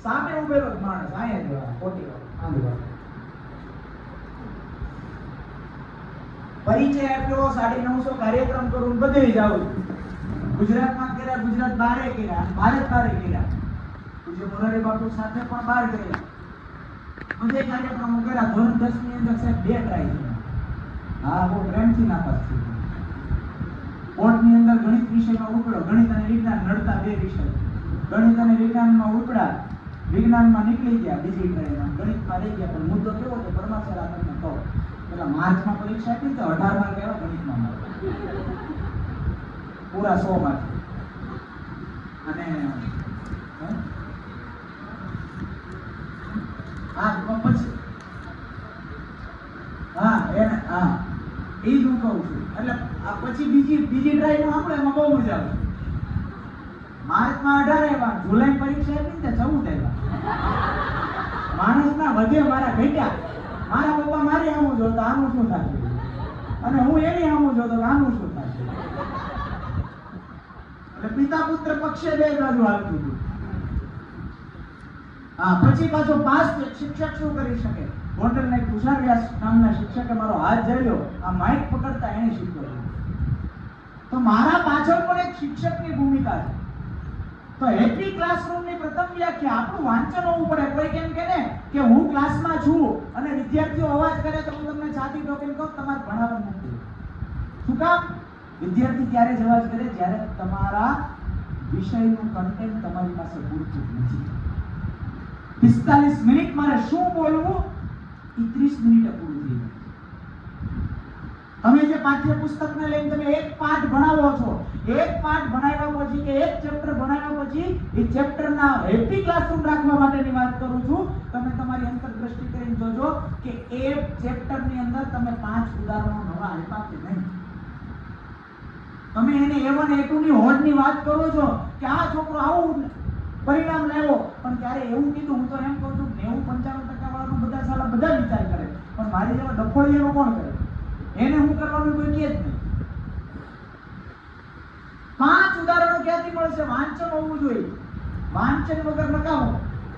સામે ઉભેલો જ માણસ આયા જેવા કોટી આંધળો પરિચય આપ્યો 950 કાર્યક્રમ કરું બધે જાઉં ગુજરાતમાં કર્યા ગુજરાત બહારે કર્યા ભારત બહારે કર્યા પૂજ્ય મોરારી બાપુ સાથે પણ બહાર કર્યા બધે કાર્યક્રમો કર્યા ધોરણ 10 ની અંદર સાહેબ 2 ટ્રાય કર્યા હા બહુ પ્રેમથી નાપાસ થઈ બોર્ડ ની અંદર ગણિત વિષયમાં ઉપડ્યો ગણિત અને વિજ્ઞાન નડતા 2 વિષય ગણિત અને વિજ્ઞાનમાં ઉપડા વિજ્ઞાનમાં નીકળી ગયા બીજી ટ્રાયમાં ગણિતમાં રહી ગયા પણ મુદ્દો કેવો કે પરમાસર આપણને કહો પેલા માર્ચમાં પરીક્ષા આપી તો 18 માર્ક આવ્યા ગણિતમાં માર્ક પૂરા 100 માર્ક અને પછી એ જ હું કહું છું એટલે પછી બીજી ટ્રાય નું આપણે એમાં બહુ મજા આવે માર્ચમાં 18 આવ્યા જુલાઈ પરીક્ષા આપી ને 14 આવ્યા માણસના વધે મારા ઘટ્યા મારા પપ્પા મારી આમું જોતો આનું શું થશે અને હું એની આમું જોતો આનું શું થશે એટલે પિતા પુત્ર પક્ષે બે બાજુ હાલતું હતું પછી પાછો પાસ શિક્ષક શું કરી શકે હોટલના કુશાર વ્યાસ નામના શિક્ષકે મારો હાથ જડ્યો આ માઇક પકડતા એને શીખવ્યું તો મારા પાછળ પણ એક શિક્ષકની ભૂમિકા છે તો હેપી ક્લાસરૂમની પ્રથમ વ્યાખ્યા આપણું વાંચન હોવું પડે કોઈ કેમ કહે ને કે હું ક્લાસમાં છું અને વિદ્યાર્થીઓ અવાજ કરે તો હું તમને છાતી ઠોકીને કહું તમારે ભણાવવાનું નથી શું કામ વિદ્યાર્થી ત્યારે જ અવાજ કરે જ્યારે તમારા વિષયનું કન્ટેન્ટ તમારી પાસે પૂરતું નથી 45 મિનિટ મારે શું બોલવું 30 મિનિટે પૂરું થઈ જાય તમે જે પાઠ્ય પુસ્તકને લઈને તમે એક પાઠ ભણાવો છો એક પાઠ ભણાવ્યા પછી કે એક ચેપ્ટર ભણાવ્યા પછી એ ચેપ્ટરના હેપી ક્લાસરૂમ રાખવા માટેની વાત કરું છું તમે તમારી અંતરદ્રષ્ટિ કરીને જોજો કે એ ચેપ્ટરની અંદર તમે 5 ઉદાહરણો નવા આપ્યા કે નહીં તમે એને A1 A2 ની હોડની વાત કરો છો કે આ છોકરો આવું પરિણામ લેવો પણ ત્યારે એવું કીધું હું તો એમ કહું છું 90-95% વાળાનું બધા વિચાર કરે પણ મારી જેવા ડફોળીઓ કોણ કરે એને હું કરવાનું કોઈ કહે જ નહીં 5 ઉદાહરણો ક્યાંથી મળશે વાંચન હોવું જોઈએ વાંચન વગર નકામો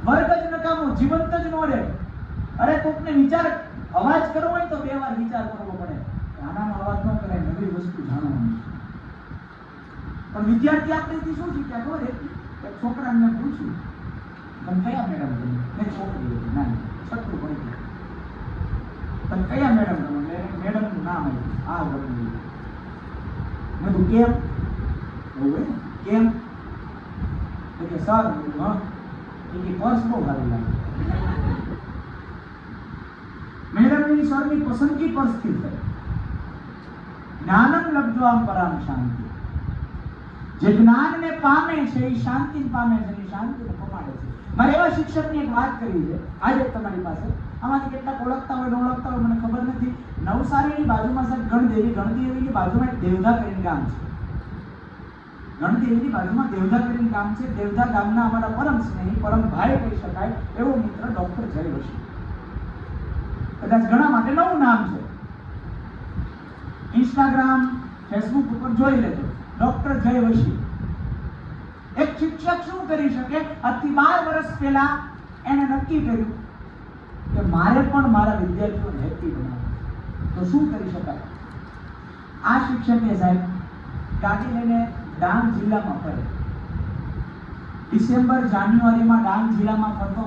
વર્ગ જ નકામો જીવંત જ નો રહે અરે કોકને વિચાર અવાજ કરવો હોય તો 2 વાર વિચાર કરવો પડે આનાનો અવાજ ન કરાય નવી વસ્તુ જાણવાની પણ વિદ્યાર્થી આપણેથી શું શીખ્યા ખબર એક છોકરાને પૂછ્યું તમે કયા મેડમ ગમે મેં છોકરી હતી નાની છઠ્ઠું ભણતી તમે કયા મેડમ ગમે મેડમનું નામ આવ્યું આ વગર મેં તું કેમ એવું કેમ એટલે સર હા એ પર્સ બહુ સારી લાગે મેડમની સરની પસંદગી પરથી થઈ જ્ઞાનમ લબ્ધ્વામ પરામ શાંતિ જે જ્ઞાનને પામે છે એ શાંતિ પામે છે એ શાંતિને પમાડે છે મારે એવા શિક્ષકની એક વાત કરવી છે આજે તમારી પાસે આમાંથી કેટલાક ઓળખતા હોય ન ઓળખતા હોય મને ખબર નથી નવસારીની બાજુમાં સાહેબ ગણદેવીની બાજુમાં એક દેવધા કરીને ગામ છે ગણદેવીની બાજુમાં દેવધા કરીને ગામ છે દેવધા ગામના અમારા પરમ સ્નેહી પરમ ભાઈ કહી શકાય એવો મિત્ર ડોક્ટર જય વશી કદાચ ઘણા માટે નવું નામ છે ઇન્સ્ટાગ્રામ ફેસબુક ઉપર જોઈ લેજો ડોક્ટર જય વશી એક શિક્ષક શું કરી શકે આજથી 12 વર્ષ પહેલા એને નક્કી કર્યું કે મારે પણ મારા વિદ્યાર્થીઓને હેપી બનાવવા તો શું કરી શકાય આ શિક્ષકે સાહેબ ગાડી લઈને ડાંગ જિલ્લામાં ફરે ડિસેમ્બર જાન્યુઆરીમાં ડાંગ જિલ્લામાં ફરતો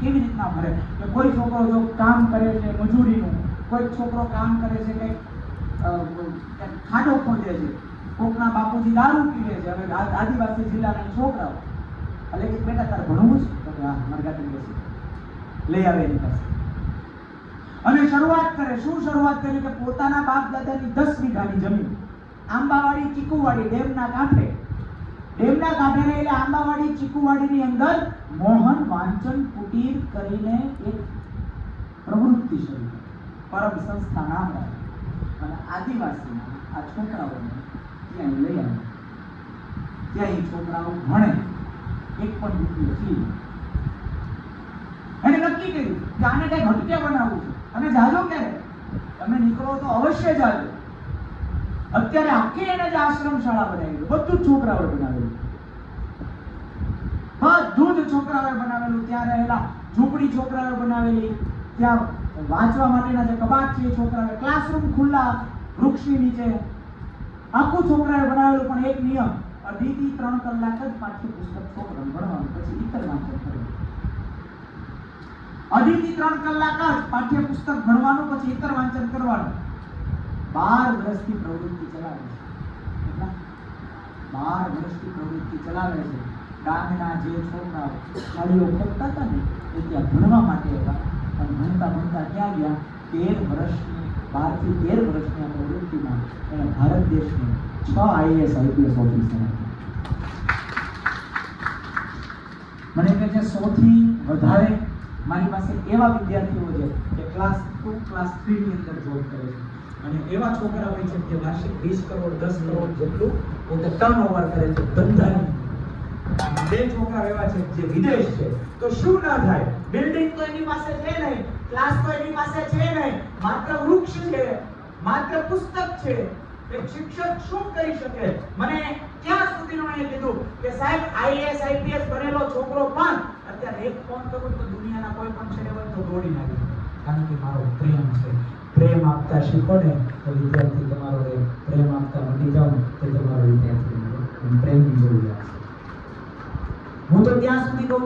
કેવી રીતના ફરે કે કોઈ છોકરો જો કામ કરે છે મજૂરીનું કોઈ છોકરો કામ કરે છે કે ખાડો ખોદે છે કોકના બાપુજી દારૂ પીવે છે હવે આદિવાસી જિલ્લાના છોકરાઓ એટલે કે બેટા તારે ભણવું છે તો હા મારી ગાડી બેસી લઈ આવે એની પાસે અને શરૂઆત કરે શું શરૂઆત કરી કે પોતાના બાપ દાદાની 10 વીઘાની જમીન આંબાવાડી ચીકુવાડી ડેમના કાંઠે એટલે આંબાવાડી ચીકુવાડીની અંદર મોહન વાંચન કુટીર કરીને એક પ્રવૃત્તિ શરૂ કરી પરમ સંસ્થા નામ રાખી અને આદિવાસીના આ છોકરાઓને ત્યાં લઈ આવે ત્યાં એ છોકરાઓ ભણે એક પણ રૂપિયો ફી એને નક્કી કર્યું કે આને કઈ ઘટકે બનાવવું છે અને જાજો ક્યારે તમે નીકળો તો અવશ્ય જાજો અત્યારે આખી એને જ આશ્રમ શાળા બનાવી બધું જ છોકરાઓ બનાવેલું બધું જ છોકરાઓએ બનાવેલું, ત્યાં રહેલા ઝૂંપડી છોકરાઓએ બનાવેલી, ત્યાં વાંચવા માટેના જે કબાટ છે એ છોકરાઓએ, ક્લાસરૂમ ખુલ્લા વૃક્ષની નીચે, આખું છોકરાએ બનાવેલું. પણ એક નિયમ, 2.5 થી 3 કલાક જ પાઠ્યપુસ્તક છોકરાને ભણવાનું, પછી ઇતર વાંચન કરવાનું. 2.5 થી 3 કલાક જ પાઠ્યપુસ્તક ભણવાનું, પછી ઇતર વાંચન કરવાનું. 12 વર્ષથી પ્રવૃત્તિ ચલાવે છે. કેટલા? 12 વર્ષથી પ્રવૃત્તિ ચલાવે છે. ગામના જે છોકરાઓ શાળીઓ ખોદતા હતા ને એ ત્યાં ભણવા માટે હતા, અને ભણતા ભણતા ક્યાં ગયા? 13 વર્ષની, 12 થી 13 વર્ષની આ પ્રવૃત્તિમાં એણે ભારત દેશની 6 IAS IPS ઓફિસર હતી. મને કહે છે સૌથી વધારે મારી પાસે એવા વિદ્યાર્થીઓ છે કે ક્લાસ 2 ક્લાસ 3 ની અંદર જોબ કરે છે, અને એવા છોકરા હોય છે જે વાર્ષિક 20 કરોડ 10 કરોડ જેટલું પોતે ટર્નઓવર કરે છે ધંધાની. બે છોકરા એવા છે જે વિદેશ છે. તો શું ના થાય? બિલ્ડિંગ તો એની પાસે છે નહીં, ક્લાસ તો એની પાસે છે નહીં, માત્ર વૃક્ષ છે, માત્ર પુસ્તક છે. એક શિક્ષક શું કરી શકે? મને ક્યાં સુધીનું એને કીધું કે સાહેબ IAS IPS બનેલો છોકરો પણ અત્યારે એક ફોન કરું તો દુનિયાના કોઈ પણ છેડે હોય તો દોડી નાખે, કારણ કે મારો પ્રેમ છે. પ્રેમ આપતા શીખો ને તો વિદ્યાર્થી તમારો રહે, પ્રેમ આપતા મટી જાઓ તો તમારો વિદ્યાર્થી પ્રેમની જરૂરિયાત છે. હું તો ત્યાં સુધી કહું